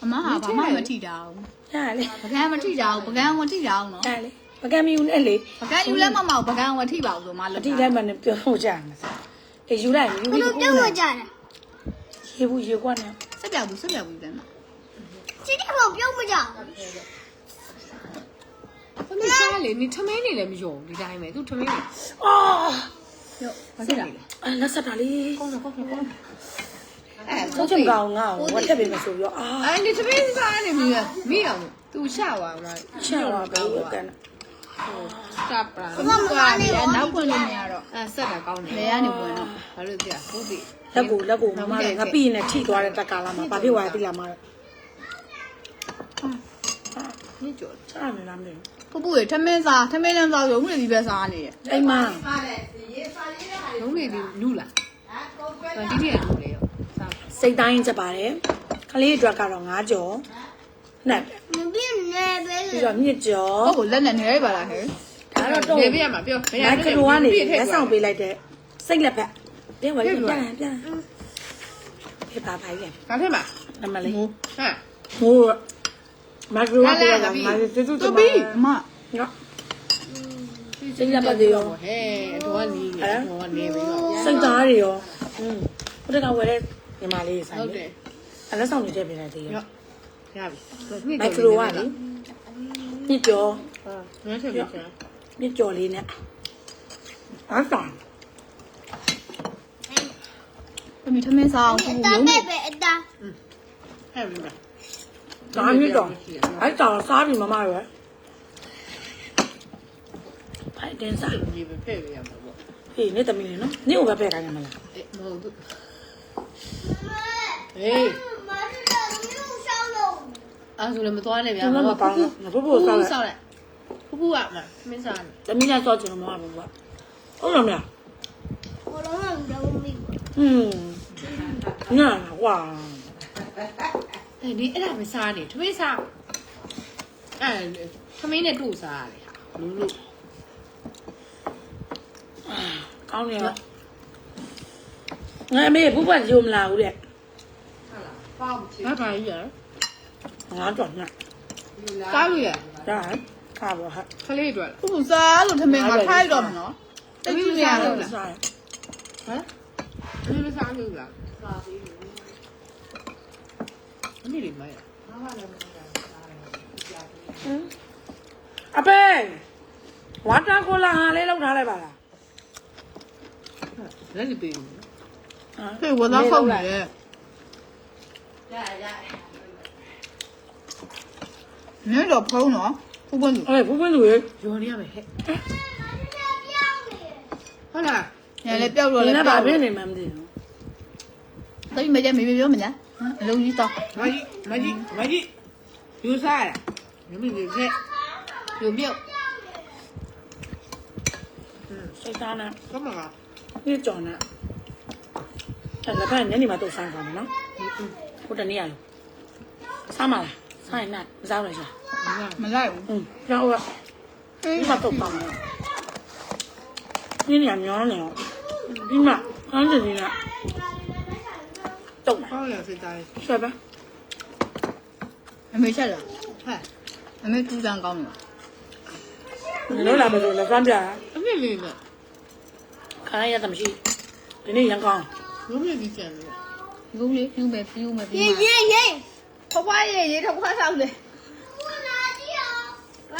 အမဟာဘာမှမထိတာဘူး ဟာလေ ပကံမထိတာဘူးပကံမထိတာဘူးနော် ဟာလေပကံမီဦးနဲ့လေ ပကံယူလဲမမပကံမထိပါဘူးဆိုမှ အ လို့ တိလည်းမနဲ့ပြောကြမှာအေးယူလိုက်ယူပြီးတော့ပြောကြတာရေဘူးရေကွက်နဲ့ ဆက်ပြောက်ဘူးပြန်တော့ 今天我不用不讲。 သမီးစားလေနေထမင်းနေလည်းမယုံဒီတိုင်းပဲသူထမင်းနေ အော် ဘာဖြစ်လဲ လက်ဆက်တာလေး ကောင်းတော့ ဆုံးချုံကောင်ငါ့ကိုဝတ်တက်ပေးမယ်ဆိုပြီးတော့အာ အဲ့ဒီထမင်းစားနေပြီမိအောင်သူရှာသွားမှာ ချက်သွားပဲကန် စတာပရာ ဘာမှမကားနေလဲနောက်ပွင့်လို့မရတော့ အဲ့ဆက်တာကောင်းတယ် လေကနေပွင့်တော့ ဘာလို့ပြဟုတ်ပြီ လက်ကိုမမလည်းငါပြီးရင်ထိသွားတဲ့တက်ကာလာမှာဘာဖြစ်သွားလဲသိလားမ ညကြော် ချာနေလားမသိ ပူပူရထမင်းစားရုံးနေပြီးပဲစားနေတယ် အိမ်မ လုံးလေးဒီလူလားဒီတိရလူလေရောစား စိတ်တိုင်းချက်ပါတယ်ကလေးအတွက်ကတော့9ကြော်နဲ့ 你别那边 ပြီးတော့မြစ်ကြော် ဟုတ်ကိုလက်နဲ့နေရပါလားဟဲ့ ဒါတော့တော့ နေပြရမှာပြော မိုက်ကရိုကနေလက်ဆောင်ပေးလိုက်တဲ့စိတ်လက်ဖက်တင်းဝယ်ပြန်ဖေးပါပါရဲ့ ဒါထဲမှာ အမလေး ဟမ် ဟိုမိုက်ကရိုကပေးတာငါကျေးဇူးတင်ပါတယ် အမ နော်စိတ်လက်ဖက်တွေရော ဟဲ့တော့နီးနေတော့နေပြီတော့ စိတ်သားတွေရောဟိုတကဝယ်တဲ့ညီမလေးဆိုင် ဟုတ်တ လေ ယ် အလက်ဆောင်တွေထည့်ပေးလိုက်သေးရဲ့ ရပြီ မိုက်ကရိုကလေမြစ်ကြော် ငါထည့်ပြချင် မြစ်ကြော်လေးနဲ့အားဆောင် အမေထမင်းစားအောင်ပူပူ 打 ရုံးနေ 妹妹打， ဟဲ့ပြီမ ဒါမြစ်ကြော်အဲ့ကြော်စားပြီမမရွယ်ဖိုင်တင်းစား ဒီပဲဖဲ့ပြရမှာပေါ့ ဟေးနေသမီးလေးနော်နေကိုပဲဖဲ့ခိုင်းရမလား မဟုတ်ဘူး 妹 ဟေး 妈是的，没有烧肉。 အဲ့ဆိုလည်းမသွားနဲ့ဗျာ ကျွန်တော်မကောင်းဘူးဘို့စားလိုက် ဆောက်လိုက်ဖူးဖူးကမှမင်းစားနေ သမီးနဲ့စောချင်တော့မဟုတ်ဘူးကွာဟုတ်လားမလား 我老让人没过。ညာကွာ အဲ့ဒီအဲ့ဒါပဲစားနေထမင်းစားအဲ့ထမင်းနဲ့တို့စားရတယ်ဟာလူလူ ကောင်းနေရောငါအမေဘုဘရုံမလာဘူးတဲ့ ဘာဘာကြီးရ ငါကြော်ည စားလို့ရ ဒါခါပါဟာ ခလေးအတွက် ပူပူစားလို့ထမင်းကထိုက်တော့မှာနော်တိတ်ကြည့်နေရတော့ စား ဟမ်ဒီလိုစားလို့လားစားပြီးအမေလေးမရ အပေဝါတာကိုလာဟာလေးလောက်ထားလိုက်ပါလား လက်နေပေး ဟဲ့ဝသားဖောက်နေတယ်နင်းတော့ဖုံးနော်ပူပူလူ အေးဘုဘလူရေ ရော်နေရမယ်ဟဲ့ဟုတ်လား ညလည်းပျောက်တော့ ဒီ လည်း နေ့ ပျော ဘာ က် ဖြစ်နေမှမသိဘူး တိတ်မကြမေပြောမညာအလုံးကြီးတော့ မကြီးယူစားရမင်းကြီးဖက်ယူမြုပ် စိတ်သားနဲ့ ကမက ညစ်ကြော်နဲ့အဲ့ဒါကညနေမှတော့ဆိုင်ပါမယ်နော်ဟိုတနေ့ရလို့စားမလားဆိုင်နဲ့မစားလို့ရှာ မလိုက်ဘူး ကျောင်းကဒီမှာတော့ပါမယ်ညနေညောင်းနေအောင်ဒီမှာခန်းစီနေတာတော့ ဟောရစိတ်တိုင်း ဆက်ပါ အမေချက်လား ဟဲ့ အမေတူတန်းကောင်းတယ် လောလာမလို့လက်စမ်းပြ အမေလေးနဲ့ ခါရရတမရှိဒီနေ့ရန်ကောင်း ရုံးမြကြီးကျန်လို့ လူလေးပြူမယ်ပြူမယ်ပြူ 耶 မယ် 耶耶！ ဖွားဖွားရေးတစ်ခွက်ဆောက်လေ 我拿掉。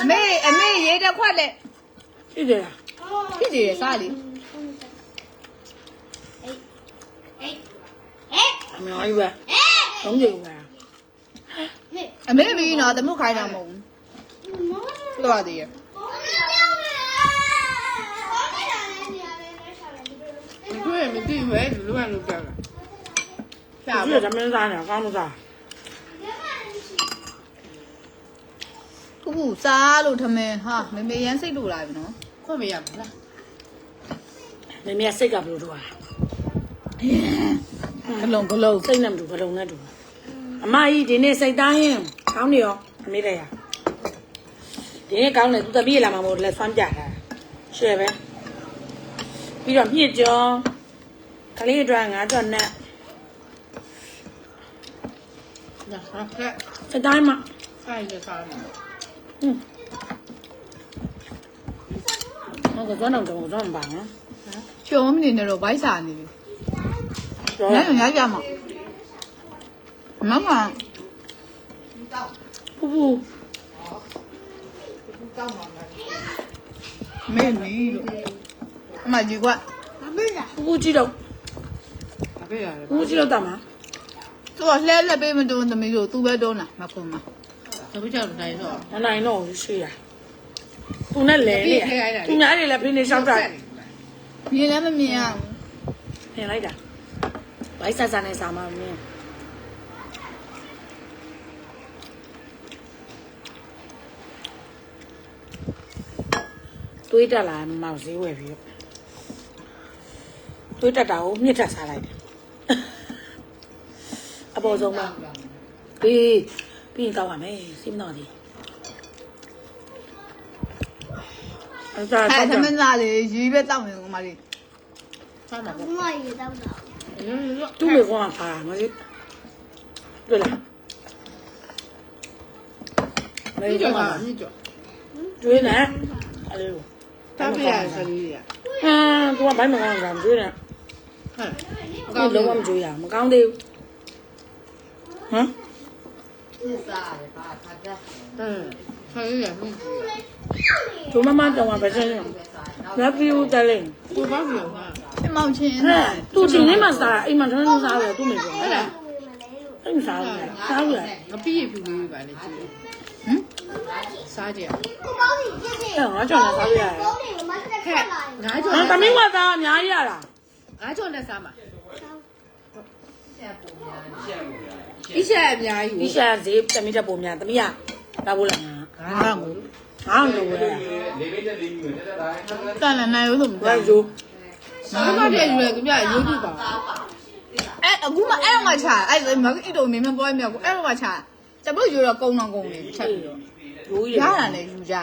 အမေရေးတစ်ခွက်လေ ရှိတယ်လား ဖြစ်နေတယ်စားလေ အမေအကြီးပဲလုံးကြည့်ပဲ အမေပြီးတော့တမှုခိုင်းတာမဟုတ်ဘူးလွားသေးရဲ့ တွေ့မသိပဲလူကလူကလာ ဒီကမင်းစားနေကောင်းမစား ခုခုစားလို့ထမင်းဟာမေရမ်းစိတ်လို့လာပြီနော် ခွင့်မရဘူးလား မင်းမစိတ်ကဘလို့တို့อ่ะ ဂလုံးဂလုံး စိတ်နဲ့မတူဘလုံးနဲ့တူအမကြီးဒီနေ့စိတ်သားရင်ကောင်းနေရောအမေလည်းရဒီနေ့ကောင်းတယ်သူသမီးလာမှာမို့လက်ဆွမ်းပြတာရှယ်ပဲပြီးတော့မြင့်ကျော်ကလေးအတွက်ငါးကျော်နဲ့那好看， စိတ်တိုင်းမှာ 看一个啥呢？ ဟုတ်ကဲ့ကျွန်တော်တော့ကျွန်တော်ပါနော် ဖြုံမနေနဲ့တော့ဘိုက်စာနေပြီ ကျော် ညညကြမှာမမ ဖူဖူ မေမီလို့အမကြီးက ဖူဖူကြည့်တော့ 哪边来 ဖူဖူကြည့်တော့တမ သူကလှဲလက်ပေးမတွန်းသမီးတို့သူပဲတွန်းတာမကွန်မ 这不叫哪一种？ မနိုင်တော့ဘူးရှိရသူနဲ့လဲနေသူများတွေလည်းဖိနေလျှောက်တာ မြင်လည်းမမြင်အောင် ဖင်လိုက်တာဘိုက်ဆာဆာနဲ့စာမမင်းတွေးတက်လာမောင်ဈေးဝယ်ပြီးတွေးတက်တာကိုမြစ်ထက်စားလိုက်တယ်အပေါ်ဆုံးမှာပြီးရင်ကောက်ပါမယ်စိမတော့ဒီအဲ့ဒါ အဲ့သမင်းသားလေးရီးပဲတောက်နေကောင်မလေး 啥嘛？我也当到。သူ့မေကောင်းဖာမလေးတွေ့လားမေ 你 ကော 叫 င်း 啥？你叫？ တွေ့နေအဲ့လို 他不也是你呀？ ဟမ်သူကဘိုင်းမကောင်းတာမတွေ့နဲ့ 看， 我လုံးဝမတွေ့ရမကောင်းသေးဘူးဟမ် 嗯，他有点没煮。 သူမမတောင်းပါပဲချင်းလက်ပြူတယ်လေ 我把不了嘛。 အမောင်ချင်း ဟဲ့သူချိန်လေးမှစားတာအိမ်မှာထုံးထုံးစားတယ်သူ့မေကောဟုတ်လားအိမ်စားတယ်စားဘူးလား 我毕业不给吧？你记得？ ဟမ် 啥姐？不高兴，谢谢。 အဲ့ငါကြောင့်လည်းစားလို့ရတယ် 高兴，我们是在看来。俺叫 ဟာသမီးကသားအများကြီးရလား 俺叫那啥嘛？一下面有 ဒီ。ရှာဈေးသမီးတက်ပုံများသမီးကလာဖို့လားငါ ငါ့ကို ငါ့ကိုဝယ် လေဘေးနဲ့လေယူနေတဲ့တိုင်း တန်လည်းနိုင်လို့ဆိုမ ဝ တ ယ် န် ယူ 我那天有个面有地方。 အဲ့အခုမှအဲ့တော့မှချအဲ့မအိတို့မင်းမပွဲမြောက်ကိုအဲ့တော့မှချကျမတို့ယူတော့ကုန်းတော့ကုန်းနေချက်ပြီးတော့ ရိုး ရ ရ တာလေယူကြ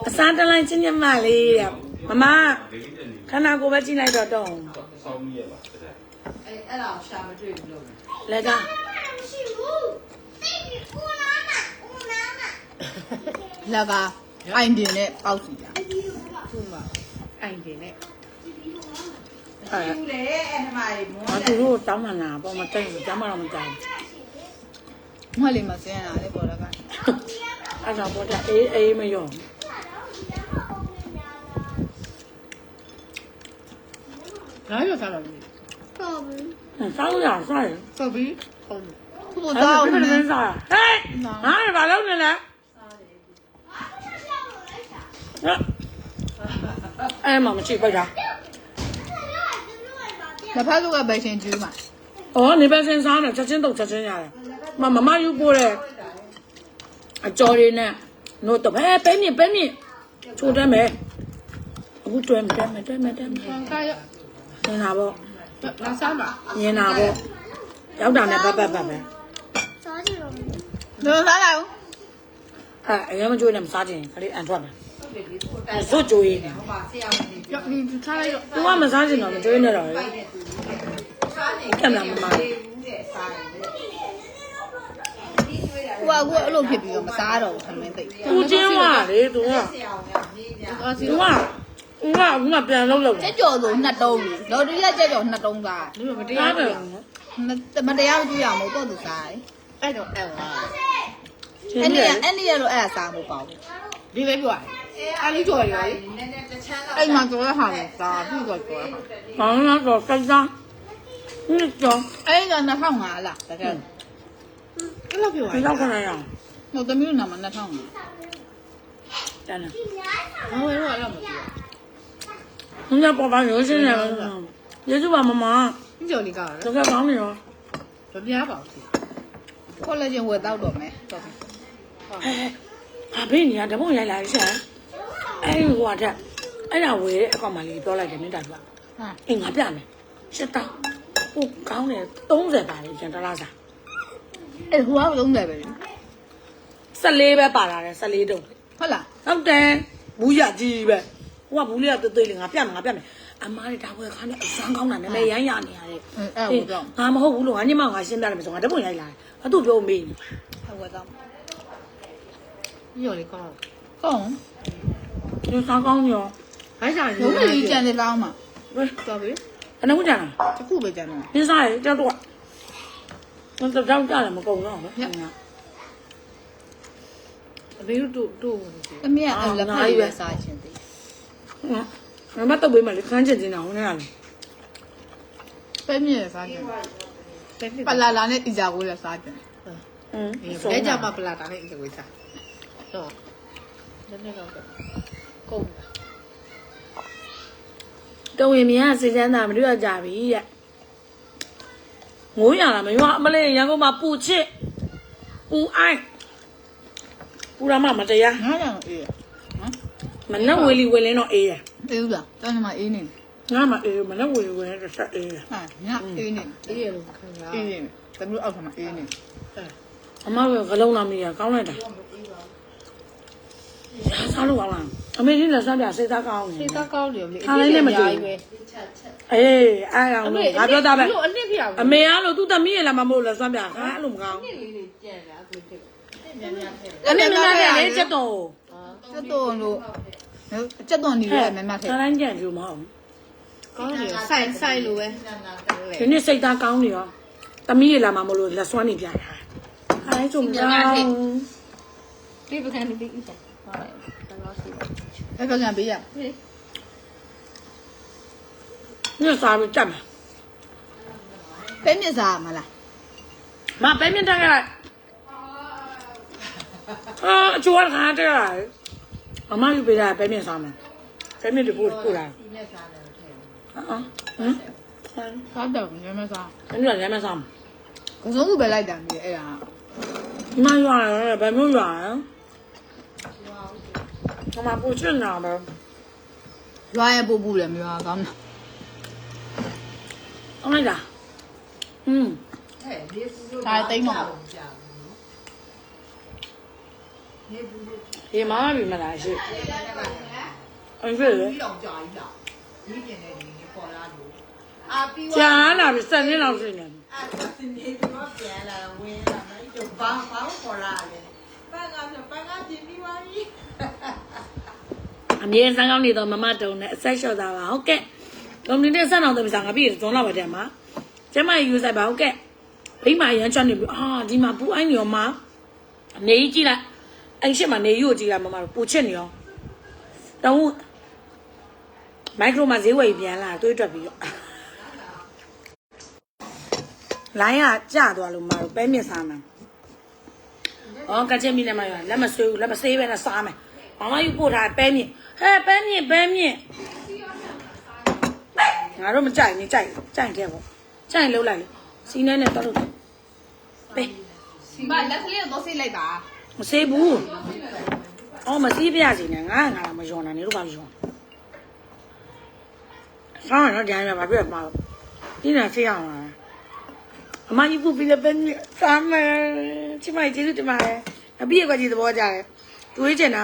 အစားတလိုက်ချင်းချင်းမလေးတဲ့မမ လေဘေးနဲ့လေ ခဏကိုပဲကြည့်လိုက်တော့တော့ စောင်းကြီးရပါတဲ့ အဲ့ဒါရှာမတွေ့ဘူးလို့ လက်က 是我，这个我拿拿，我拿拿。 လက်ကအိုင်တင်နဲ့ပေါက်စီတာ သူ့မှာအိုင်တင်နဲ့ အဲသူတို့တောင်းမှလာပေါ့မတိုင်ဘူးတောင်းမှတော့မတိုင် မလေးမစင်းတာလေပေါ်လက်က အဲ့ဒါပေါ့တဲ့အေးမရော ငါရောစားပါဘူး 宝贝， စားလို့ရစားရ ဆော်ပြီးဟုတ် ခုတော့တောင်း ဘယ် နေ လိုလဲစားဟဲ့ငါရဘာလုပ်နေလဲအဲ့မမရှိပိုက်တာ မဖက်လို့ကပဲရှင်ကျူးမှာ ဩနေပဲစင်စားတယ်ချက်ချင်းတော့ချက်ချင်းရတယ်မမယူပို့တယ်အကျော်တွေနဲ့နို့တော့ပဲမြင့်ချိုးတယ်မယ်အခုတွဲမယ် ခံကားရ မြင်တာပေါ့ ငါစားမှာ မြင်တာပေါ့ရောက်တာနဲ့ပတ်ပဲ 啥这种？ တို့စားလိုက်ဦး အဲ့အရင်မကြွေးနဲ့မစားချင်ခလေးအန်ထွက်မယ်ဇွတ်ကြွေးနေ ရောက်ဒီထားလိုက်တော့ သူကမစားချင်တော့မကြွေးနဲ့တော့လေကံလာမမ ကိုကအဲ့လိုဖြစ်ပြီးတော့မစားတော့ဘူးထမင်းသိ သူချင်းဝလေသူက အာစီ သူကအခုမှပြန်လုပ် ကြက်ကြော်ဆိုနှစ်တုံးလော်တရီကကြက်ကြော်နှစ်တုံးစား ဒီမှာမတရားဘူး မတရားမကြည့်ရမဟုတ်တော့သူစားတယ် အဲ့တော့အဲ့ဟာ အဲ့နေ့ရလို့အဲ့ဒါစားမပေါ့ဘူး ဒီပဲပြောရတယ်အာလီကြော်ရော အဲ့မှာကြော်ရဟာလို့စားပြီးတော့ကြော်ရဟာ ဘာလို့တော့စိတ်သားနှစ်ကျော် အဲ့ဒါ2005လားတကယ် အဲ့လိုပြောရ ဒီတော့ခဏရအောင် ဟိုသမီးတို့နာမ2005 တန်းတယ် ဘာဝဲတော့အဲ့လိုမပြော ။ဘုရားပေါ်ပါရိုးရှင်းတယ်။ယေရှုပါမမ 你叫你干啥 ။တကယ်ကောင်းနေရော 怎么样吧？ ကိုလည်းချင်းဝယ်တော့တော့မယ်တော့ ။ဟဲ့။ဟာဘေးနေရဓမ္မရိုက်လာရှင့်။အဲ့ဒီဟိုတက်အဲ့ဒါဝယ်တဲ့အကောင်မလေးပြောလိုက်တယ်မိသားစုက ဟာ ။အင်းငါပြမယ်။ရှစ်တောင်း။ဟိုကောင်းတယ်30ပါလေကျန်တလားစား အဲ့ဟိုက30ပဲ ။14ပဲပါလာတယ်14တုံး ဟုတ်လား ။ဟုတ်တယ်။ဘူးရကြီးပဲ။ဟိုကဘူးလေးကသေးသေးလေးငါပြမယ် အမားတွေဒါဝယ်ခါနဲ့အစမ်းကောင်းတာနာမည်ရမ်းရနေရတယ် အဲ့ကိုတော့ ငါမဟုတ်ဘူးလို့ငါညမငါရှင်းပြတယ်မဆိုငါတပွင့်ရိုက်လာတယ်အတူပြောမေးနေ အဲ့ကိုတော့ ညော်လေးကောင်း ကောင်း ဒီစားကောင်းရော ဟိုင်းစား လုံးဝကြီးကြံနေလောင်းမှာ ဝယ် တော်ပြီ အနှုတ်ကြလား တခုပဲကြံတော့ ပြစားရကြောက်တော့มันจะကြောက်ကြတယ်မကုန်တော့ဘူး အမေတို့ တမီးကအဲ့လက်ဖက်ရည်စားခြင်းသေး ငါမတော့ပေးမလေခန်းချင်နေတာဟိုနေရလေ ပဲမြင့်စားခြင်းပလာလာနဲ့အီဇာကိုလည်းစားခြင်း အဲကြမှာပလာတာနဲ့ဒီဝေးစားတော့နည်းနည်းတော့ကုန် တော်ရင်မြန်စေချမ်းသာမတွေ့ရကြပြီတဲ့ငိုးရလားမရွာအမလေးရန်ကုန်မှာပူချစ်ပူအိုက်ပူရမမတရား ငါးကြောင်အေးနော် မနဲ့ဝေလီဝေလင်းတော့အေးရ အေးဘူးလားတောင်းနေမှာအေးနေ ငါမအေးမနဲ့ဝေလီဝေလင်းတော့ဆက်အေးရ ဟာညအေးနေ အေးရလို့ခံရ အေးနေတမျိုးအောက်ထမှာအေးနေ အမကဂလုံးလာမရကောင်းလိုက်တာရစားလို့ကောင်းလားအမေကြီးလက်စားပြစိတ်သားကောင်းနေ စိတ်သားကောင်းတယ်လေ အားလည်းမတွေ့ဘူးအေးအားအောင်လို့ငါပြောတာပဲ လို့အနစ်ပြောင် အမေအားလို့သူ့သမီးရလာမမို့လက်စားပြဟာအဲ့လိုမကောင်း လေးတွေကြံ့တာဆိုတဲ့မြန်မြန်ထဲ အမေမနာနဲ့လေချက်တော့ ချက်တော့လို့ချက်တော့နေရမမထဲ ခါတိုင်းကြံကြူမဟုတ် ကောင်းတယ်ဆိုင်လိုပဲ ဒီနေ့စိတ်သားကောင်းနေရောသမီးရလာမမို့လို့လက်စွမ်းနေပြတာခါတိုင်းကြုံကောင်း ဒီပကံဒီအိစားဟုတ်တယ်တော့ရှိ အဲ့ဘက်ကပေးရ ညစားပြီးတက်မယ် ပဲမြင့်စားမလား မပဲမြင့်တက်ခဲ့လိုက်အချိုးခါတက်လိုက်အမယူပေးတာပဲမြင့်စားမယ်ပဲမြင့်တို့ပို့လာဟမ် စားတော့ညမစား အဲ့လိုလည်းမစားဘူး ကစုံးခုပဲလိုက်တာမြေအဲ့ဒါ ဒီမှာရွာတယ်ဗာမျိုးရွာတယ်။မမပူချင်တာပဲ ရွာရပို့ဘူးလေမြောကောင်းတာ ။အောင်လိုက်တာ။ဒါတိတ်မှာ ဒီမှာပြီမလားရှိ။အဲ့ဒါလေ အာပြီး ကြာလာပြီ7နှစ်လောက်ရှိနေပြီ အာစနေဒီမှာပြန်လာဝင်လာမယ်ကျဘာခေါ်လာလဲပန်းကားဆိုပန်းကားပြင်ပြီးပါပြီ ။အမြဲစမ်းကောင်းနေတော့မမတုံနဲ့အဆက်လျှော့သားပါဟုတ်ကဲ့။တော်နေတဲ့ဆက်အောင်တော့မစားငါပြည့်ဇွန်လာပါတဲ့မှာ။ကျမယူဆိုင်ပါဟုတ်ကဲ့။ဘိမရမ်းချွတ်နေပြီဒီမှာပူအိုင်းရောမနေကြီးကြည့်လိုက်။အဲ့ရှစ်မှာနေယူကိုကြည့်လိုက်မမတို့ပူချစ်နေရော။တောင်းမိုက်ခရိုမှာဈေးဝယ်ပြန်လာတွေးတွက်ပြီးတော့လိုင်းကကျသွားလို့မတို့ပဲမြင့်စားမယ်။ကချက်မီလည်းမရလက်မဆွေးဘူးလက်မဆေးပဲနဲ့စားမယ်။မမယူပို့ထားပဲမြင့်ဟဲ့ပဲမြင့်ငါတို့မကြိုက်နေကြိုက်ခဲ့ပေါ့။ကြိုက်လှုပ်လိုက်လေ။စီးနေနဲ့တော့လို့ပဲ မလက်ကလေးတော့ဆေးလိုက်တာ မဆေးဘူး။မဆေးပြရစီနဲ့ငါမယွန်တာနေလို့ပါယွန်။ဆောင်းတော့ကြိုင်းမှာပြတ်ပါဒီနာဆေးအောင်လားအမကြီးပူပြီးလည်းပဲစားမယ်ချိမကြီးကျေးဇူးတင်ပါတယ်အပြည့်အကွက်ကြီးသဘောကျတယ်တွေးချင်တာ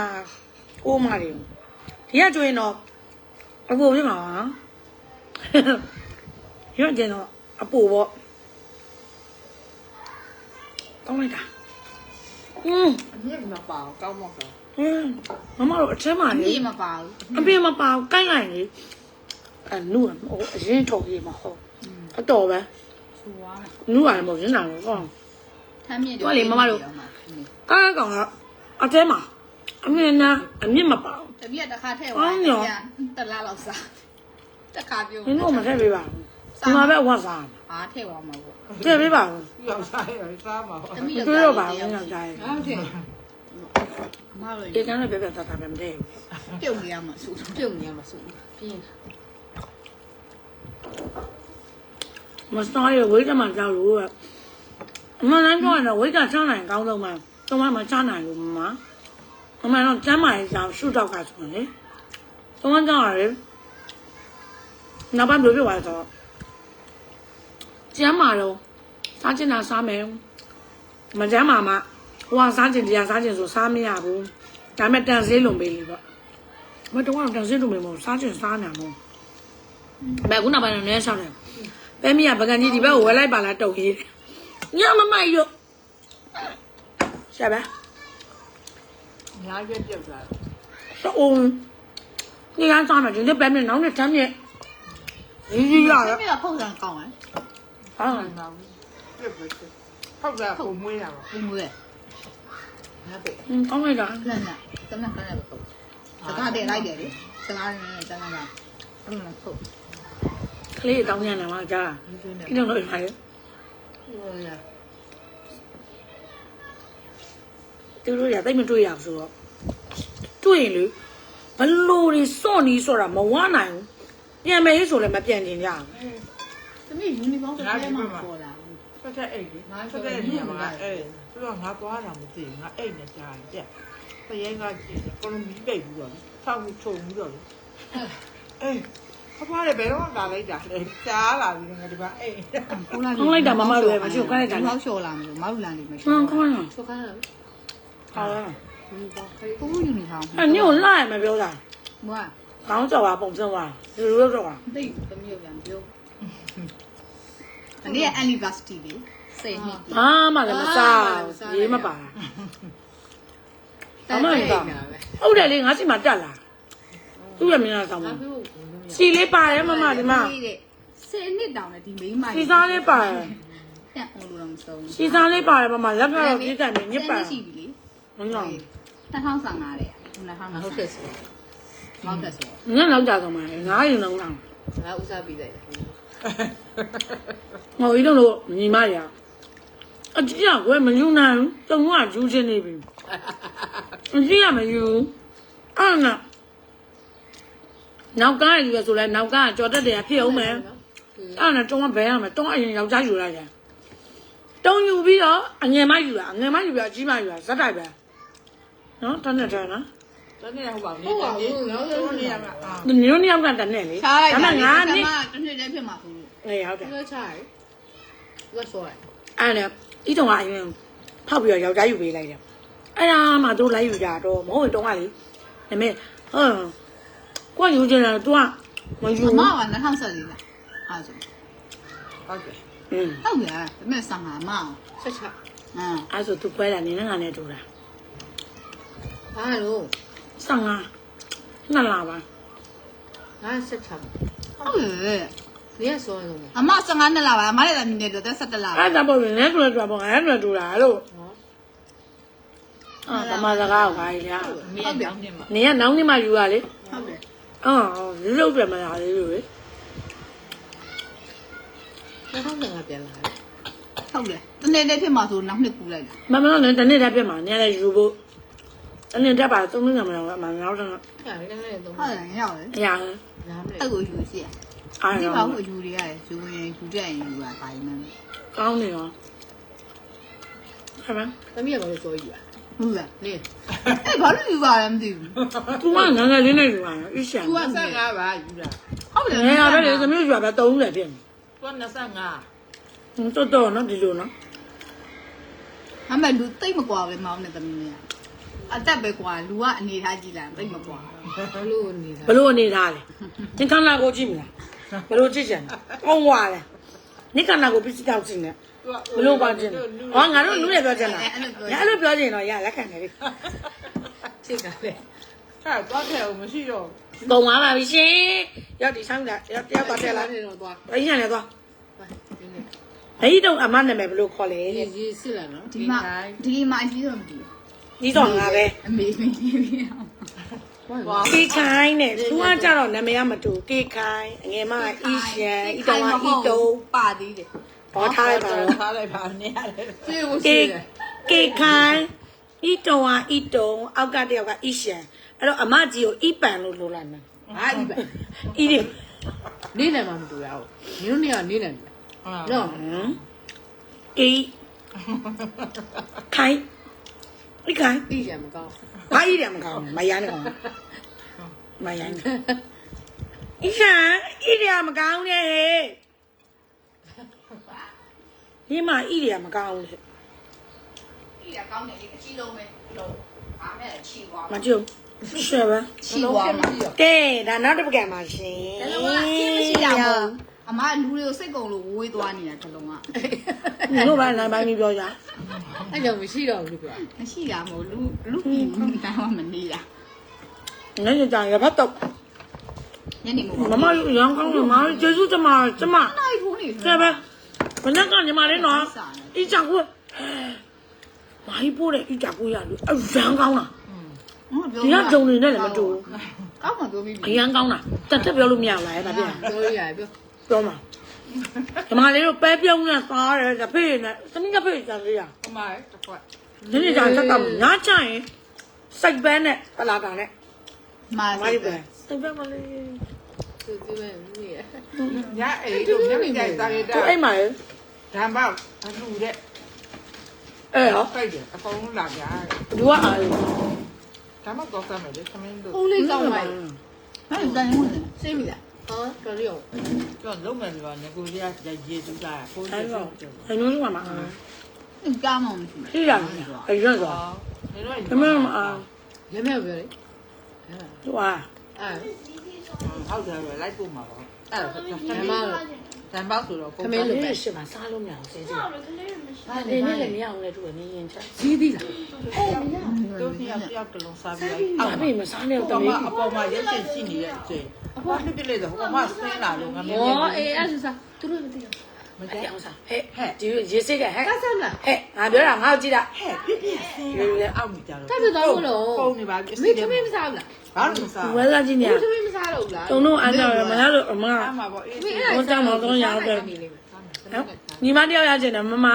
အိုးမလေးဒီကကျွေးတော့အပူပြမှာပါရွတ်ကျင်တော့အပူပေါ့ကောင်းလိုက်တာအမြင့်မပါကောင်းမောက်တော့ မမတို့အထက်မှာလေ ပြေးမပါဘူး အပြင်မပါကိုက်လိုက်လေနုအရင်ထုတ်ရေးမှာဟုတ်အတော်ပဲ ဆိုွား နုရတယ်မဟုတ်ရင်နာတော့ကောင်း ထမ်းမြင့် ကားကောင်ကအတဲမှာအမြင်နာအမြင့်မပါဘူး တပြက်တစ်ခါထည့်သွားတလားလောက်စားတစ်ခါပြုံး နင်တို့မထည့်ပေးပါဘူးဒီမှာပဲဝတ်စား အားထည့်သွားမှာပေါ့ ထည့်ပေးပါဘူး ရောက်စားရစားမှာ တမီး တွေးတော့ပါဘူးညောင်ကြရဲ ဟုတ်တယ် မလို့ ဒီကနေ့ပဲတတ်တာပဲမတည့် ပြုံးနေရမှာဆို ပြုတ်နေမှာစိုးပြင်း မစတားရဝိတ်ကမှကြောက်လို့အမှန်တမ်းပြောရင်တော့ဝိတ်ကချနိုင်ကောင်းဆုံးမှတော့မှမချနိုင်လို့မအမှန်တော့ကျမ်းမာရေးကြောင့်ရှုတော့ကဆိုရင်တော့ကြောက်ရတယ်နောက်ပိုင်းပြောပြပါတော့ကျမ်းမာတော့စားချင်တာစားမယ်မကျမ်းမာမှဟိုကစားချင်တရားစားချင်ဆိုစားမရဘူးဒါပေမဲ့တန်ဆေးလုံးပေးလေပေါ့မတော့တန်ဆေးလုံးပေးမဟုတ်စားချင်စားနေမှာ ဘယ်ခုနောက်ပိုင်းတော့နည်းဆောင်တယ်ပဲမရပကံကြီးဒီဘက်ကိုဝယ်လိုက်ပါလားတုတ်ကြီးညမမရောရှာပါ ညာရက်ပြုတ်သွား တော့你看咱们今天白面弄的真的，一样 这 的， 边的泡上高啊，啊， ပြုတ်ပဲဖောက်တာပုံမွေးတာပါ 不没，刚那个，真的，咱们刚才不泡，这刚得来点的，这刚人咱那个，咱们泡，可以当年的嘛家，一定都是还，就是也对面注意啊说，对了，本路的少你说了没完呢，也没说了没变进家，这边有你帮这边嘛说的， ဆက်ချက်အိတ်လေဆက်တဲ့နေရာမှာအေးသူကငါသွားတာမသိငါအိတ်နဲ့ကြားတယ်တရဲကကြည့်ကိုလိုမီးပိတ်ပြီးတော့ဆောက်ပြီးထုံပြီးတော့အေးဖဖားလည်းဘယ်တော့လာလိုက်တာလဲကြားလာပြီးငါဒီမှာအေး 后来好小了，马路上的没事，看呀，说看了，好了，不有你看，哎，你有那也没标的，我，刚走啊，蹦走啊，就是走啊，对，都没有两标，你也 anniversary 的，谁呢？啊嘛了没啥，也没办。但是ဟုတ်တယ်လေငါစီမှာတက်လာသူ့ရဲ့မင်းသားဆောင်မှာစီလေးပါတယ်မမဒီမှာ 10နှစ်တောင်နဲ့ဒီမိန်းမ စီစားလေးပါတယ် တက်အောင်လို့တော့မဆုံး စီစားလေးပါတယ်မမလက်ကတော့ပြည့်တယ်ညစ်ပါ ရှိပြီလေ မင်းတော့ 2015တဲ့2015 ဟုတ်တယ်ဆို ဟုတ်တယ်ဆို ညနောက်ကြတော့မှာငါးရင်လုံးတော့ ငါဥစားပြီးလိုက်တယ် ဟိုဤတော့လို့ညီမရအကြည့်ရကွယ်မယူနိုင်တုံကယူချင်းနေပြီအကြည့်ရမယူအဲ့နာနောက်ကားယူရဆိုလဲနောက်ကားကြော်တက်တယ်ဖြစ်အောင်မယ်အဲ့နာတုံးကဘယ်ရမယ်တုံးအရင်ယောက်ျားယူလိုက်တယ်တုံးယူပြီးတော့အငယ်မယူတာအငယ်မယူပြီးအကြီးမယူတာဇက်တိုက်ပဲနော်တန်းနဲ့တယ်နော် တနေ့ဟုတ်ပါဘူးတို့နေရာမှာအာ ညိုညောက်ကတန်းနဲ့လေ ခြားလိုက် ဒါ တာ မှငါ တစ် နှစ် နှစ်တည်းဖြစ်မှာဘူး အေးဟုတ်တယ် ပြောချတယ်သူကဆိုရ အဲ့ဒါဤတုံးကအရင်ဖောက်ပြီးတော့ယောက်ျားယူပေးလိုက်တယ်အဲ့ဒါမှတို့လိုက်ယူကြတော့မဟုတ်တုံးကလေဒါပေမဲ့ကိုယူချင်တယ် तू ကမယူ အမက2014လားအဲ့ဆို ဟုတ်တယ် อืม ဟုတ်တယ်ဒါပေမဲ့ဆံဟာမအောင် ဆက်ချ အဲ့ဆို तू ခွဲတာနင်းနဲ့ငါနဲ့တူတာ ဘာလို့ 15နှစ်လာပါ ငါဆက်ချ ဟုတ်တယ် 你也说了吗？ အမ15နှစ်လာပါအမလည်းလည်းနေတော့17လပါ အဲ့ဒါပေါ့နည်းတူတူပေါ့ငါနဲ့တူတာလို့အာတမစကားကိုခိုင်းရ မင်းပြောင်းနေမှာ နင်ကနောင်နေမှယူရလေ ဟုတ်တယ် အော်ရုပ်ပြမလားလေလို့လေ 那他们那边来， ဟုတ်တယ်တနေ့တည်းဖြစ်မှာဆိုနောက်နှစ်ကူလိုက်တာ မမလို့လည်းတနေ့တည်းပြမှာနင်လည်းယူဖို့တနေ့တက်ပါသုံးနှစ်မှမလားမနောက်တော့ 看人家那都 ဟုတ်တယ်ရောက်တယ် အရာ 拿不 အဲ့ 了。 ကိုယူစီရ အား ဒီ ရော ပါကိုယူရတယ်ယူရင်ယူတဲ့ရင်ယူတာဒါရင်လည်း ကောင်းနေရောဟုတ်ပါ 咱们也搞做鱼啊， ဟုတ်လား 你 အဲ့ဘာလို့ယူပါလဲမသိဘူး သူကငငယ်လေးနဲ့ယူပါအရှံ သူက25ပါယူတာ ဟုတ်တယ် ငယ်ရပဲလေသမီးယူပါ30ဖြစ်နေ သူက25 တော်တော်နော်ဒီလိုနော် အမေလူတိတ်မကွာပဲမောင်းနေသမီးလေးအတက်ပဲကွာလူကအနေထားကြည့်လိုက်တိတ်မကွာ 不录你的 ဘ。လို့အနေထားလဲသင်ခန္ဓာကိုကြည့်မလားဘလို့ကြည့်ချင်ကောင်းသွားတယ်နိခန္ဓာကိုပြစ်တောက်ကြည့်နေဘလို့ပါကြည့်ဟောငါတို့လူတွေပြောချင်တာငါအဲ့လိုပြောချင်တော့ရလက်ခံတယ်လေ 这个嘞， ဟဲ့သွားခဲ့အောင်မရှိတော့ ပုံသွားပါပြီရှင်ရောက်ဒီဆောင်တာရောက်တော့တက်လာ 这种多， ဘယ်ရလဲသွား 真的， ဘယ်တော့အမနာမည်ဘလို့ခေါ်လဲ 也是了喏。 ဒီမှာအကြီးတော့မသိ ဒီတော့ငါပဲ အမေမေလေး ကေခိုင်းနဲ့သူကကြတော့နာမည်ကမတူကေခိုင်းအငယ်မအီရှန်အီတောင်ကအီတုံး ပါသေးတယ် ဟောထားလိုက်ပါတော့ ထားလိုက်ပါနေရတယ် 这我 ကေ 是的， ကေခိုင်းအီတုံးကအီတုံးအောက်ကတယောက်ကအီရှန်အဲ့တော့အမကြီးကိုအီပန်လို့လိုလိုက်မယ် 啊，一百， အီဒီ 你那嘛不对啊？你那你那， ဟုတ် 喏， ကေခိုင်းဒီခိုင်း 意见不高。 ဘာအီတယ်မကောင်းမရမ်းကောင်မရမ်းအီရှန်အီတယ်မကောင်းနဲ့ဒီမှာအီတယ်မကောင်းလေ ဒီကကောင်းတယ်လေအကြီးလုံးပဲလုံးဒါမဲ့ချီသွား မကျုံ ရှယ်ပဲ ချီသွားမှာ ကဲဒါနောက်တစ်ပကံပါရှင် တလုံးကချင်းမရှိတာမဟုတ်အမလူတွေကိုစိတ်ကုန်လို့ဝေးသွားနေတာတလုံးက တို့ဘာနိုင်ပိုင်းပြောကြ အဲ့ကြောင့်မရှိတော့ဘူးကွာ မရှိတာမဟုတ်လူပြည်တောင်းမနေတာ ငါ့ကြံရဖတ်တော့ ညနေမို့ မမရန်ကောင်းတယ်မကျေးဇူးတင်ပါကျမ နိုင်ထိုးနေ ကဲပဲဘယ်နဲ့ကညီမလေးနော်အီချာကိုမိုင်းပိုးတယ်အီချာကိုရလို့အရန်ကောင်းလားဒီကဂျုံနေနဲ့လည်းမတူ ကောင်းမှပြောပြီး အရန်ကောင်းလားတက်တက်ပြောလို့မရဘူးလားဒါပြန် ပြောရရပြော ပြောမှာညီမလေးတို့ပဲပြုံးနဲ့စားတယ်တဖေးနဲ့သမီးတဖေးကြံလေးရ ဟိုမှာတစ်ခွက် ဒီနေ့ကျန်ချက်ကငါချရင်စိတ်ပဲနဲ့ပလာကန်နဲ့ မာ မိုင်းပဲစိတ်ပဲမလေး သူသူပဲနေရ ညအိတ်တို့ညကြိုက်တာရတာ သူအိမ်မှာလေ ဓမ္မောက်အလူတဲ့ အဲ့ဟော ဖိုက်တယ်အကုန်လုံးလာကြ သူကအား ဓမ္မောက်တော့စမ်းမယ်လေသမင်းတို့ ဦးလေးကောင်းပါ အဲ့ဒါနေဝင်စိတ်မိလား ဟောတော်ရအောင် ကျော်လုံးမယ်လို့ငကိုကြီးကရေတူတာကို အဲ့ ကြီး တော့ တော့ အညိုးကမှာ ကားမောင် ရှိရတယ်အဲ့ရွက်ဆို နေတော့ အမေမအား ရမယ်ပြောလေ သူက အဲ ဟုတ်တယ်လိုက်ပို့မှာပါအဲ့ဒါ ဓမ္မတော့ ဓမ္မောက်ဆိုတော့ ခမင်းလိုပဲရှင်းမှာစားလို့မရအောင်စေးစေးဟာဒီနေ့လည်းမရအောင်လေသူကနင်းရင်ချက် ကြီးသေးလား တို့နှစ်ယောက်တယောက်ကလုံးစားပြီး အဖေမစားနဲ့ ဟို တ က မီး မှအပေါ်မှာရက်စင်ရှိနေတဲ့အချိန်အပေါ်နှစ်ပြည့်လေတော့ဟိုကမှဆင်းလာလို့ငါမင်း ဟောအေးအဲ့ဒါသူတို့မသိဘူး မကြအောင်စားဟဲ့ဒီရေစိတ်ကဟဲ့ ကစားမလား ဟဲ့ငါပြောတာငါ့ကိုကြည့်တာ ဟဲ့ပြည့်ပြည့်ဆင်းလာအောက်မိကြတော့ တက်ပြတော့မလို့ ပုံနေပါ မင်းသမီးမစားဘူးလား ဘာလို့မစား ဝဲလာကြည့်နေ မင်းသမီးမစားတော့ဘူးလား တုံတော့အားကြောင့်မရလို့အမ အားမှာပေါ့အေး မင်းအဲ့ညီမတယောက်ရချင်တယ်မမ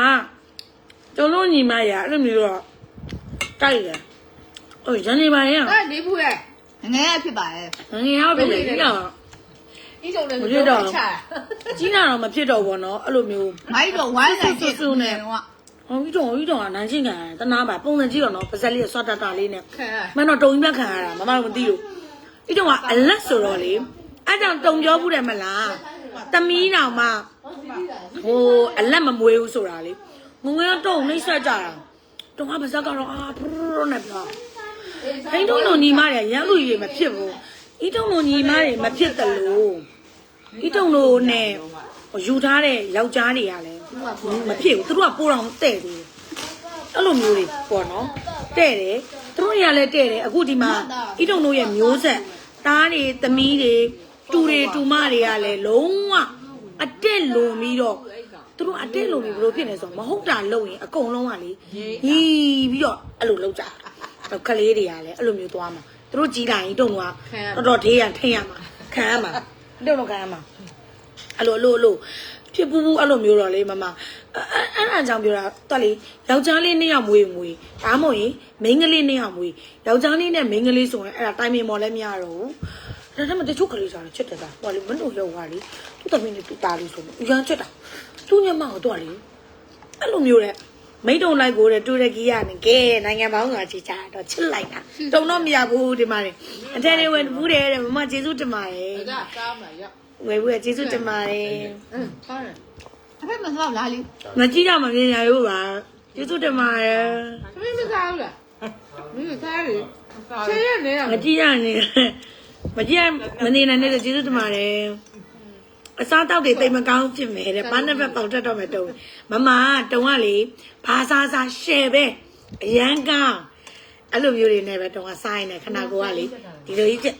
တုံတော့ညီမရအဲ့လိုမျိုးတော့တိုက်တယ်ဟိုရန်နေပါရင် အဲ့နေဘူးရဲ့ ငယ်ဖြစ်ပါရဲ့ ငငယ်ရောက်ပြီလေကြီးတော့ ဒီကြောင့်လည်းတော့ချာ ကြီးနာတော့မဖြစ်တော့ဘောနော်အဲ့လိုမျိုး မိုက်တော့ဝိုင်းဆိုင်ဖြစ်စုနေတော့ ဟောပြီးတော့နန်းချင်းခံတနာပါပုံစံကြည့်တော့နော်ပါဇက်လေးဆွတ်တတာလေးနဲ့ ခံရ မင်းတော့တုံကြီးမြတ်ခံရတာမမတို့မသိလို့ဒီတော့ကအလက်ဆိုတော့လေအဲ့ကြောင့်တုံပြောဘူးတယ်မလားသမီးတော်မှဟိုအလက်မမွေးဘူးဆိုတာလေငငယ်တော့နှိမ့်ဆက်ကြတာတုံကပါဇက်ကတော့အာဖရနဲ့ပြောဟိန်းတုံတို့ညီမတွေရမ်းလူကြီးမဖြစ်ဘူးဤတုံတို့ညီမတွေမဖြစ်တယ်လို့ဤတုံတို့နဲ့ယူထားတဲ့ယောက်ျားတွေကလည်းမဖြစ်ဘူးသူတို့ကပိုးတော်တဲ့တယ်အဲ့လိုမျိုးတွေပေါ့နော်တဲ့တယ်သူတို့ရလည်းတဲ့တယ်အခုဒီမှာဤတုံတို့ရဲ့မျိုးဆက်တားတွေသမီးတွေတူတွေတူမတွေကလည်းလုံးဝအတက်လုံပြီးတော့သူတို့အတက်လုံပြီးဘလို့ဖြစ်နေဆိုမဟုတ်တာလုံရင်အကုန်လုံးကလေညီပြီးတော့အဲ့လိုလောက်ကြကလေးတွေကလည်းအဲ့လိုမျိုးသွားမှာသူတို့ကြီးလာရင်တုံကတော်တော်ထေးရထင်းရမှာခံရမှာတုံတော့ခံရမှာအဲ့လိုဖြစ်ပူအဲ့လိုမျိုးတော့လေမမအဲ့အကြောင်းပြောတာတော်လေယောက်ျားလေးနှစ်ယောက်မွေးဒါမှမဟုတ်ရင်မိန်းကလေးနှစ်ယောက်မွေးယောက်ျားလေးနဲ့မိန်းကလေးဆိုရင်အဲ့ဒါတိုင်ပင်မော်လည်းမရတော့ဘူးဒါမှမဟုတ်တချို့ကလေးစားတယ်ချစ်တယ်သားဟိုလေမနှုတ်ရောက်ပါလေသူ့တမင်းနဲ့သူ့သားလေးဆိုရင်အရန်ချစ်တာသူ့ညမကိုတော့လေအဲ့လိုမျိုးတဲ့မိတ်တုံလိုက်ကိုတဲ့တူရကီကနေကဲနိုင်ငံပေါင်းကချစ်ကြတော့ချစ်လိုက်တာတုံတော့မရဘူးဒီမှာလေအထဲလေးဝင်ဘူးတယ်တဲ့မမကျေးဇူးတင်ပါတယ် ဒါကားမှာရ ဝယ်ဘူးကျေးဇူးတင်ပါတယ် ကားရ အဖေမစားလားလေ မကြည့်တော့မမြင်ရဘူးပါကျေးဇူးတင်ပါတယ် သမီးမစားဘူးလားမင်းစားရဆယ်ရနေရ မကြည့်ရနေမကြည့်မနေနိုင်တဲ့ကျေးဇူးတင်ပါတယ်အစားတောက်တွေတိတ်မကောင်းဖြစ်မယ်တဲ့ဘာနဲ့ပဲပေါက်တက်တော့မယ်တုံးမမတုံးကလေဘာစားစားရှယ်ပဲအရန်ကောင်းအဲ့လိုမျိုးတွေနဲ့ပဲတုံးကစားရင်လည်းခဏကိုကလေဒီလိုကြီး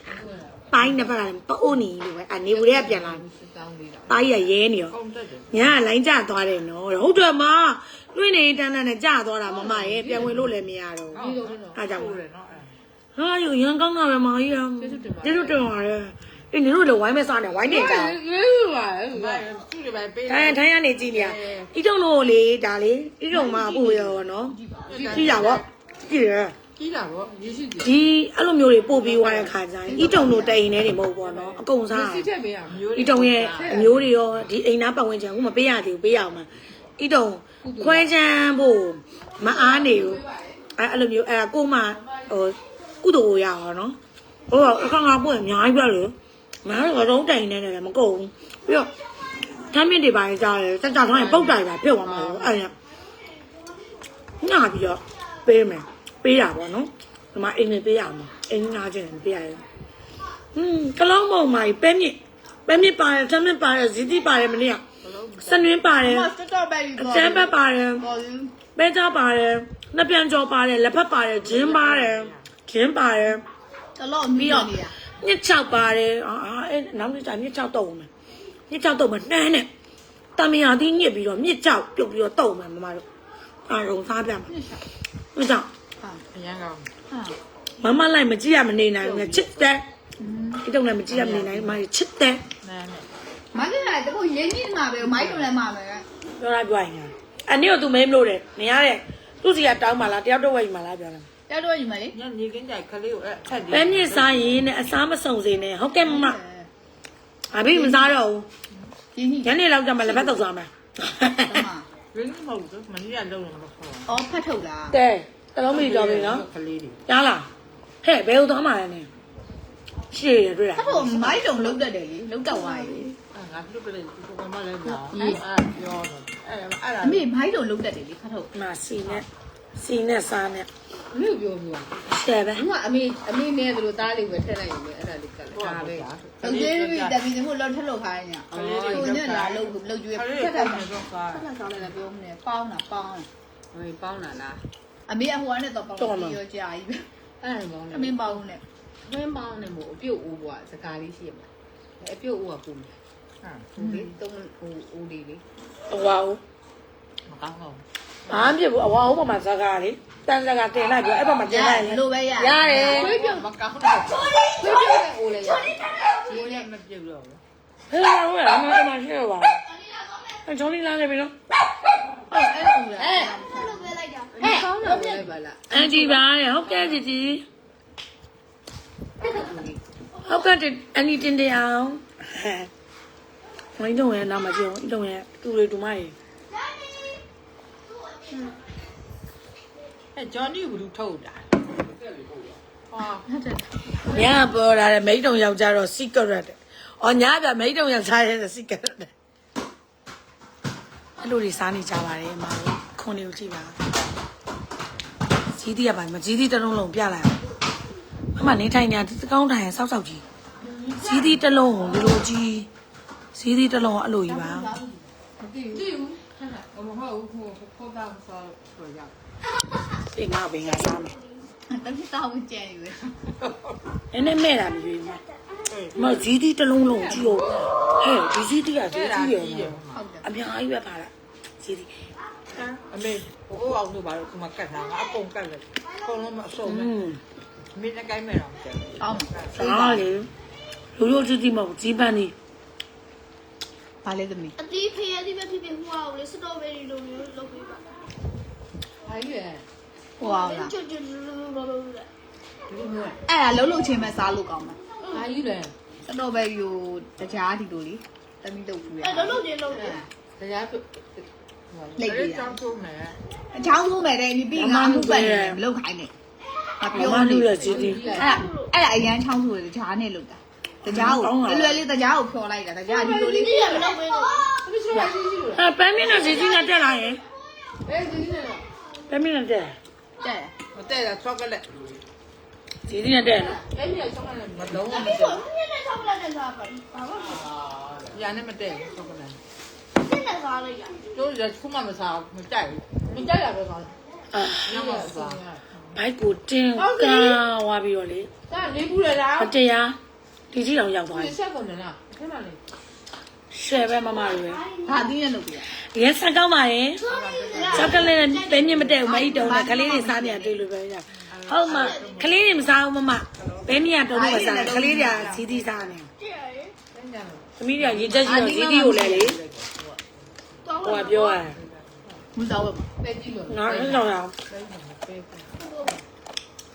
ပိုင်းနဲ့ပါလာပအိုးနီလို့ပဲအနေဘူးတွေကပြန်လာ ကောင်းလေးတာ ပိုင်းရရဲနေရော ပုံတက်တယ် ညာလိုင်းကျသွားတယ်နော်ဟုတ်တယ်မလွှင့်နေတန်းတန်းနဲ့ကျသွားတာမမရဲ့ပြန်ဝင်လို့လည်းမရတော့ဘူးအားကြောင့် ဟုတ်တယ်နော် ဟာယူရန်ကောင်းတာပဲမကြီးရကျေးဇူးတင်ပါတယ်အေးညီတို့လည်းဝိုင်းမဲ့စားနေဝိုင်းနေကြ ရေးပါ သူ့တွေပဲပေး ထိုင်ရနေကြည့်နေရဤတုံတို့လေဒါလေဤတုံမှာပို့ရောနော်ကြည့်ရပါကြည့်ရ ကြီးတာပေါ့ ရေးရှိတယ် ဒီအဲ့လိုမျိုးတွေပို့ပြီးသွားတဲ့ခါကျရင်ဤတုံတို့တိုင်နေနေမဟုတ်ဘောနော်အကုန်စား စစ်ချက်ပေးရမျိုး ဤတုံရဲ့အမျိုးတွေရောဒီအိမ်သားပတ်ဝန်းကျင်ကမပေးရသေးဘူးပေးရအောင်မဤတုံခွဲချမ်းဖို့မအားနေဘူးအဲ့လိုမျိုးအဲ့ကိုမှဟိုကုသိုလ်ရအောင်နော်ဟိုအခါငါပို့အများကြီးပြလို့မအားတော့တိုင်နေတယ်မကုန်ဘူးပြီးတော့ထမ်းမြင့်တွေပါကြားတယ်စက်ကြထားရင်ပုတ်တိုင်ပါပြုတ်သွားမှာလို့အဲ့ညပြီးတော့ပေးမယ်ပေးတာပေါ့နော် ဒီမှာအိမ်နေပေးရအောင်အိမ်နာကျင်ပေးရတယ်ကလုံးမုံမာပဲမြင့်ပါတယ်တမင့်ပါတယ်ဇီတိပါတယ်မနေ့ကစနွင်းပါတယ် မစတော့ပဲဒီ အကျန်းဘက်ပါတယ် ပေါ်ယူ ပဲချပါတယ်နှစ်ပြန်ကြောပါတယ်လက်ဖက်ပါတယ်ဂျင်းပါတယ် တလို့မြည်နေရ ညစ်ချောက်ပါတယ်အဲ့နောက်နေ့ကျညစ်ချောက်တော့မယ်ညစ်ချောက်တော့မှနှမ်းနဲ့တမယာသီးညစ်ပြီးတော့မြစ်ချောက်ပြုတ်ပြီးတော့တုံမယ်မမတို့အာရုံစားပြမှာညစ်ချောက် အရန်ကောင်း ဟာ မမလိုက်မကြည့်ရမနေနိုင်ဘူးချစ်တယ်ဒီတော့လည်းမကြည့်ရမနေနိုင်မချစ်တယ် နဲနဲ မိုင်းကလည်းတကူရင်းကြီးမှာပဲမိုင်းတို့လည်းမှာပဲ ပြောရပြောရင်အနည်းတော့သူမဲမလို့တယ်နေရတဲ့သူ့စီကတောင်းပါလားတယောက်တော့ဝယ်မှာလားပြောတယ် တက်တော့ယူမယ်လေ ညနေခင်းကြိုက်ကလေးကိုအဲ့ထက် ပဲမြင့်စားရင်နဲ့အစားမစုံစေနဲ့ဟုတ်ကဲ့မမအဘိမစားတော့ဘူး ရင်းကြီး ညနေလောက်ကျမှလက်ဖက်တော့စားမယ် ရင်းမဟုတ်ဘူးမနေ့ကလုံးနေမှာခေါ် အော်ဖတ်ထုတ်လား တဲတလုံးမီကြော်ပြီနော် ကလေးတွေ ကြားလားဟဲ့ဘယ်လိုသွားမှာလဲနေရှေ့ရတွေ့လား ဖတ်ထုတ်မိုင်းတုံလုံးတက်တယ်လေလုံးတက်သွားပြီ ငါတို့ကလေးကိုမလည်းကြာပြောတော့အဲ့ဒါ အမေမိုင်းတုံလုံးတက်တယ်လေဖတ်ထုတ် မစီနဲ့စားနဲ့ အမေပြောပြပါ ရှယ်ပဲ ဒီကအမေနဲ့တို့သားလေးပဲထည့်လိုက်ရင်လည်းအဲ့ဒါလေးကလည်းဒါပဲ တုံးသေးပြီးတက်ပြီးမို့လောက်ထက်လို့ခိုင်းညာကိုနဲ့လာလုံးလုံးကျွေး ခလေး ဖတ် က ထုတ် လည်းတော့ကား ဖတ်ထုတ်လည်းပြောမနေပေါင်းတာပေါင်း အမေပေါင်းတာလား အမေအဟိုကနေတော့ပေါင်းပြီးရောကြာကြီးပဲ အဲ့ဒါပေါင်းတယ် အမေပေါင်းနဲ့ အမေပေါင်းတယ်မို့အပြုတ်ဦးကွာစကားလေးရှိရမှာအပြုတ်ဦးကပုံတယ် ဟာ ဟိုလေတုံးဟိုဦးလေးလေ အဝါဦး မကောင်းတော့ ဘာမှဖြစ်ဘူးအဝါဦးပေါ်မှာစကားလေတန်စကားတင်လိုက်ပြီးအဲ့ပေါ်မှာတင်လိုက်လေ လိုပဲရ ရတယ် ခွေးပြုတ်မကောင်းတော့ ခွေးပြုတ်တဲ့ဦးလေးရ ဒီလည်းမပြုတ်တော့ဘူး ဟဲ့ဟုတ်လားအမရှိရပါအဲ့ချောင်းလေးလာနေပြီနော် အဲ့ဦးလား အဲ့ကောင်းတယ်လိုက်ပါလား အန်တီပါတဲ့ဟုတ်ကဲ့ជីជីဟုတ်ကဲ့အန်တီတင်တယ်အောင်ဝိုင်းတော့ရနာမကြည့်အောင်ဤတော့ရတူတွေတူမရေ အဲ့ဂျွန်နီဘူးထုတ်တာဟာ ညပေါ်လာတယ်မိတ်တုံယောက်ျားတော့ secret တဲ့။အော်ညပြမိတ်တုံယောက်ျားရဲ့ secret တဲ့။အဲ့လိုတွေစားနေကြပါတယ်အမတို့ခွန်တွေကိုကြည့်ပါ။ကြီးတီးရပါမကြီးတီးတစ်လုံးလုံးပြလိုက်အောင်။အမနေထိုင်ညာဒီကောင်းထိုင်ဆောက်ဆောက်ကြီး။ကြီးတီးတစ်လုံးကိုဒီလိုကြီးကြီးတီးတစ်လုံးကအဲ့လိုကြီးပါ မသိဘူးဟိုမဟုတ်ဘူးခေါ်တာဆောဆိုရ ။ပြင်ငါပင်ကစားမယ် တမီးတောင်းကြဲရွေး ။နည်းနည်းမဲ့တာမရွေးဘူး။မကြီးတီးတစ်လုံးလုံးကြီးကိုဟဲ့ဒီကြီးတီးကကြီးကြီးရော ဟုတ်တယ် အများကြီးပဲပါလားကြီးတီး အမေဟိုအောင်လို့ပါတော့ခုမှကတ်တာငါအကုန်ကတ်လိုက်ခေါင်းလုံးမအစုံမဲ့မင်းလည်းကိုင်းမဲ့တော့ကျန် အောင်း စားလေလူရိုးကြီးတီးမဟုတ်ကြီးပန်းနေ ဘာလဲသမီး အတီးဖေးရသည်ပဲဖြစ်ဖြစ်ဟိုအောင်လေစတော်ဘယ်ရီလိုမျိုးလုပ်ပေးပါ ဘာကြီးလဲ ဟိုအောင်လား ကျွတ်ကျွတ်လို့လို့လေ ဒီလိုမျိုး အဲ့ဒါလုံးလုံးချင်းပဲစားလို့ကောင်းမှာ ဘာကြီးလဲ စတော့ပဲယူတကြားဒီလိုလေတမီးလုပ်ဘူးရ အဲ့လုံးလုံးချင်းလုံးတယ် တရားပြုတ် လိတ်ပြီး ကြောင်းထုံးနေ အချောင်းဆုံးပဲတဲ့ဒီပြီးငါမှုပဲမလုပ်ခိုင်းနဲ့မ မ ပြော မ လို့ လူရဲ့ကြီးတီး အဲ့ဒါအရန်ချောင်းဆိုတကြားနဲ့လုပ်တာတကြားကိုလွယ်လေးတကြားကိုဖြော်လိုက်တာတကြားဒီလိုလေး ဒီရမလုပ်ပေးလို့ ပန်းမင်းနဲ့ကြီးကြီးနဲ့တက်လာရင် ဘယ်ဒီနေလဲ ပန်းမင်းနဲ့တက် တဲ့ မတဲ့တာချောကလက် ကြီးကြီးနဲ့တက်နော် ဘယ်မြေချောင်းလဲ မလုံးဝမ ဒီ တဲ့ ဆိုနည်းနည်းဆောက်လိုက်တဲ့စားပါဘာမှမ ရနဲ့မတဲ့ချောကလက် နည်းနည်းစားလိုက်ရ တို့ရခုမှမစားမကြိုက်ဘူးမကြိုက်တာပဲစား အာ ညမစား ဘိုက်ကိုတင်းကာဝါပြီးတော့လေ ဒါလေးဘူးလေလား မတရားဒီကြီးအောင်ရောက်သွား ဒီ တယ် ဆက်ကုန်နေလားခဏလေး ရှယ်ပဲမမလူပဲ ဘာသီးနဲ့လုပ်ပြ ရဲဆက်ကောင်းပါရဲ့ချောကလက်နဲ့ပဲမြင့်မတက်ဘူးမကြီးတုံးနဲ့ကလေးတွေစားနေတယ်လို့ပဲရဟုတ်မကလေးတွေမစားဘူးမမပဲမြင့်တုံးလို့မစားကလေးတွေကကြီးတီးစားနေသမီးတွေကရေချက်ကြီးတော့ကြီးတီးကိုလည်းလေဟိုကပြောရတယ် မစားဘူး ပဲကြီးလို့ ငါလည်းတော့ရအောင်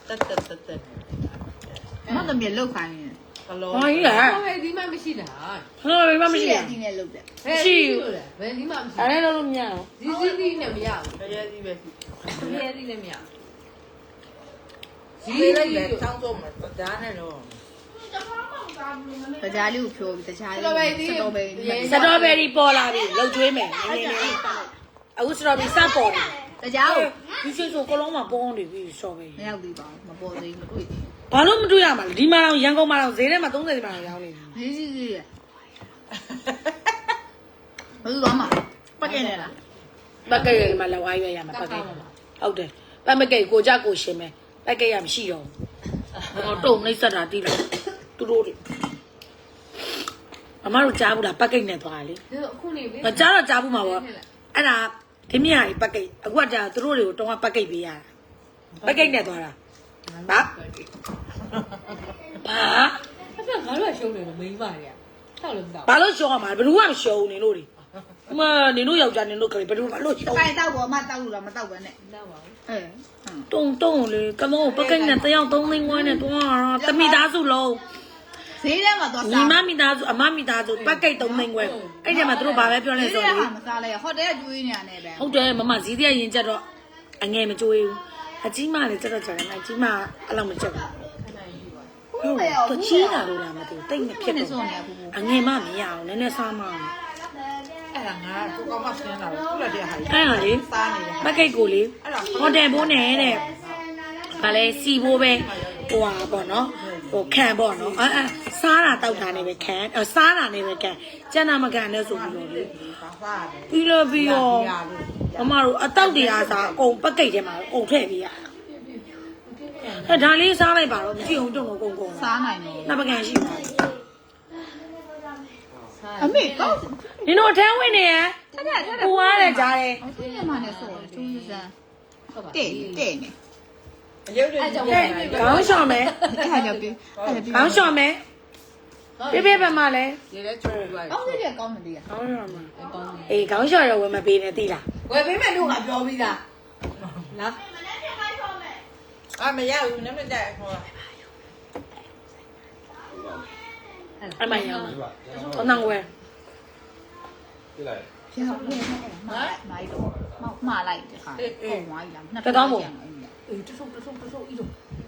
တက် မသမီးလောက်ခိုင်းရင် ကလော ။ဘာကြီးလဲ ဟဲ့ဒီမှမရှိတာ ။ဟိုဘယ်မှမရှိ ရှိ ဘူး တဲ့ဒီနဲ့လုပ်တယ် ဘယ်ရှိလို့လဲဘယ်ဒီမှမရှိ ။အဲ့ဒါလို့မရဘူး ဒီစီဒီနဲ့မရဘူး တရေကြီးပဲရှိ ဘယ်ဒီနဲ့မရ ဒီလေးလည်းချောင်းတော့မှာဒါနဲ့တော့ တကြားလေးကိုဖြိုးပြီးတကြားလေးစတော့ပဲ ။စတော်ဘယ်ရီပေါ်လာပြီ။လှုပ်ကျွေးမယ်။နည်းနည်းလေး။အခုစတော်ဘယ်ရီစပေါ်တယ် တကြားကို ဒီစိတ်ဆိုကလုံးမှာပေါင်းနေပြီစော်ပဲ မရောက်သေးပါဘူးမပေါ်သေးဘူးမတွေ့သေး ဘာလို့မတွေ့ရမှာလဲဒီမှာတော့ရန်ကုန်မှာတော့ဈေးထဲမှာ30ဒီမှာတော့ရောင်းနေပြီ ဘူးရေးစီစီရဘယ်လိုသွားမှာပတ်ကဲနေလား ပက်ကက်ရမှာလောက်အားရရမှာပက်ကက်ဟုတ်တယ်ပတ်မကက်ကိုကြကိုရှင်မယ်ပက်ကက်ရမရှိတော့ဘူးတုံနှိမ့်ဆက်တာတီးလို့သူတို့တွေအမတို့ကြားဘူးလားပက်ကက်နဲ့သွားလေ အခုနေပြီ မကြားတော့ကြားဘူးမှာပေါ့အဲ့ဒါဒီမြရာကြီးပက်ကက်အခုကကြာသူတို့တွေကိုတောင်းကပက်ကက်ပေးရတာပက်ကက်နဲ့သွားတာဘာဘာ အဲ့ဒါငါတို့ကရှုံးတယ်လို့မိန်းမတွေကတောက်လို့မတောက် ဘာလို့ရှောင်းရမှာလဲဘယ်သူမှမရှောင်းနေလို့ဒီမနေလို့ယောက်ျားနေလို့ကလေးဘယ်သူမှလို့ရှောင်း တိုင်တောက်ပေါ်မှာတောက်လို့လားမတောက်ပဲနဲ့ တော့ပါဘူး အဲ တုံလေကမောပက်ကက်နဲ့တယောက်3သိန်းခွဲနဲ့တွားတာတမိသားစုလုံး ဈေးထဲမှာသွား ညီ စား မမိသားစုအမမိသားစုပက်ကက်3သိန်းခွဲအဲ့ဒီမှာသူတို့ဘာပဲပြောလဲဆို ဈေးထဲ လေ မှာမစားလဲဟိုတယ်ကကျွေးနေရတယ်ပဲ ဟုတ်တယ်မမဈေးတဲ့ရင်ကြက်တော့အငယ်မကြွေးဘူးအကြီးမလည်းကြက်တော့ကြတယ်အကြီးမအဲ့လောက်မကြက်ဘူးဟုတ်တော့ချီးတာလို့လားမသိဘူးတိတ်မဖြစ် နေ ဘူး ဆိုနေဘူး အငယ်မမရအောင်နည်းနည်းစားမအောင် အဲ့ဒါငါကိုကောင်းမဆင်းလာတော့ခုလက်တည်းဟာ အဲ့ဟာလေ စားနေတယ် ပက်ကက်ကိုလေဟိုတယ်ဘိုးနဲ့တဲ့ဗာလဲစီဘိုးပဲဟိုဟာပေါ့နော်ဟိုခံပေါ့နော်အဲစားတာတောက်တာနေပဲခံစားတာနေပဲခံကျန်တာမခံနဲ့ဆိုပြီးတော့လေ ဘာစားတယ် ပြီးတော့အမတို့အတောက်တွေအားစားအကုန်ပက်ကက်ထဲမှာအကုန်ထည့်ပေးရအဲဒါလေးစားလိုက်ပါတော့မကြည့်အောင်တုံကုန်ကုန် စားနိုင်တော့ နှစ်ပကံရှိပါ အမေကောက် နင်တို့အထမ်းဝင်နေရ အဲ့ဒါအဲ့ဒါ ပူသွားတယ်ကြားတယ် သူညမနဲ့ဆိုတယ်ကျူးစမ်းတဲ့တဲ့နေ အယုတ်တွေကြည့်ရတယ် ခေါင်းရှော့မယ် အဲ့ဒါကြောင့်ပြီးအဲ့ဒါပြီး ခေါင်းရှော့မယ်ပြပြပမာလဲ ရေလဲချိုးလိုက် ကောင်းတယ်ကောင်းတယ် ခေါင်းရှော့မှာအေးခေါင်းရှော့တော့ဝင်မပေးနဲ့သိလား ဝယ်ပေးမယ်လို့ငါပြောပြီးသားလား အမရဘူးနည်းနည်းကြိုက်ဟော အမှန်ရောတော့နောင်ဝဲ ပြလိုက် ဖြောက်နေမိုင်းတော့မှားလိုက်တခါပုံဝိုင်းလာနှစ် အေးတဆုပ်ဤတော့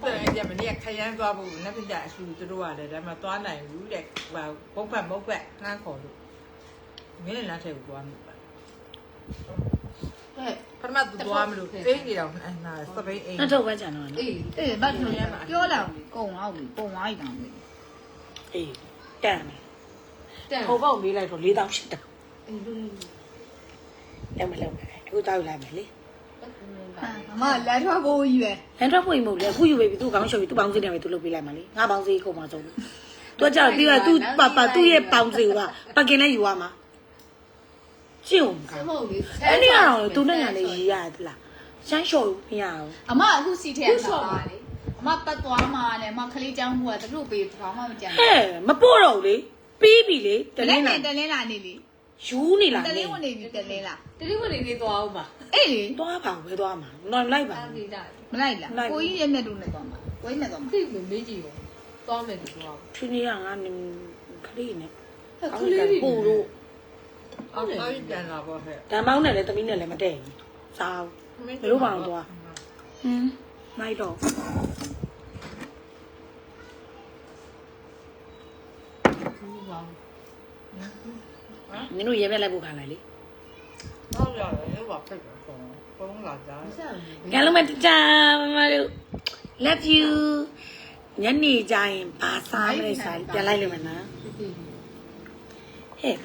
တဲ့ကြမနေ့ခရမ်းသွားဖို့နည်းနည်းကြအဆူသူတို့ကလည်းဒါမှသွားနိုင်ဘူးတဲ့ဟိုဘုတ်ဖက်ငန်းခေါ်လို့မင်းလည်းလက်ထဲကိုသွားမှာ တဲ့ ပထမသူသွားမလို့သိနေတော့အဲ့နာစပိန်အိမ် နှစ်ထုတ်ပဲကြံတော့နော် အေး အေးဘာလို့ပြောလာကုံအောင်ပုံဝိုင်းတောင် အေးတန်မယ် တန် ဟိုဘောက်လေးလိုက်တော့4000ရှိတယ် အေးလို့ လောက်မယ်အခုတောက်လိုက်မယ်လေ အမလက်ထွက်ဖို့ကြီးပဲ လန်ထွက်ဖို့မဟုတ်လေအခုယူပေးပြီသူ့ခေါင်းရှော့ပြီသူ့ပေါင်းစည်းနေပြီသူလုပ်ပေးလိုက်မှာလေငါပေါင်းစည်းခုံမှာဆုံးသူကြောက်ပြီးတော့သူ့သူ့ရဲ့ပေါင်းစည်းကပကင်နဲ့ယူရမှာရှင်းအောင် စမုံလေး အဲ့ဒီကတော့သူနဲ့ညာလေးရေးရတယ်လားရှမ်းလျှော်မရဘူး အမအခုစီထဲမှာအမပတ်သွားမှာနဲ့အမခလေးချောင်းဘူးကသူတို့ပေးဘာမှမကြံ ဟဲ့မပို့တော့လေပြီးပြီလေတ တ လ လင်း င်းလာ တလင်းလာနေလေ ယူနေလား တလ နေ င်းဝင်နေပြီတလင်းလာ တတိဝနေလေးသွားအောင်ပါ အေးလေ သွားပါဘယ်သွားမှာနော်လိုက်ပါ တာပြီးတာ မလိုက်လားကိုကြီးရဲ့မျက်တို့နဲ့သွားမှာကိုကြီးနဲ့သွားမှာ ခိမမေးကြည့်ရောသွားမယ်သူသွား ဖြင်းနေရငါခလေးနဲ့ ခလေးတွေ ပို့လို့ ဟုတ်တယ်အဲ့ပြန်လာပေါ့ဟဲ့ ဓာမောင်းနဲ့လည်းသမီးနဲ့လည်းမတည့်ဘူးစားဘယ်လိုမှမသွားဟင်းလိုက်တော့ ဘူးပါ နင်တို့ရဲပြက်လိုက်ဖို့ခါလိုက်လေ ဟုတ်ရတယ်လို့ပါဖြစ်တယ်ပုံလာကြ ဘူးဆက် ကဲလုံးမတမတို့ love you ညနေကျရင်ဘာစားမလဲစားပြန်လိုက်လိမ့်မယ်နော်ဟဲ့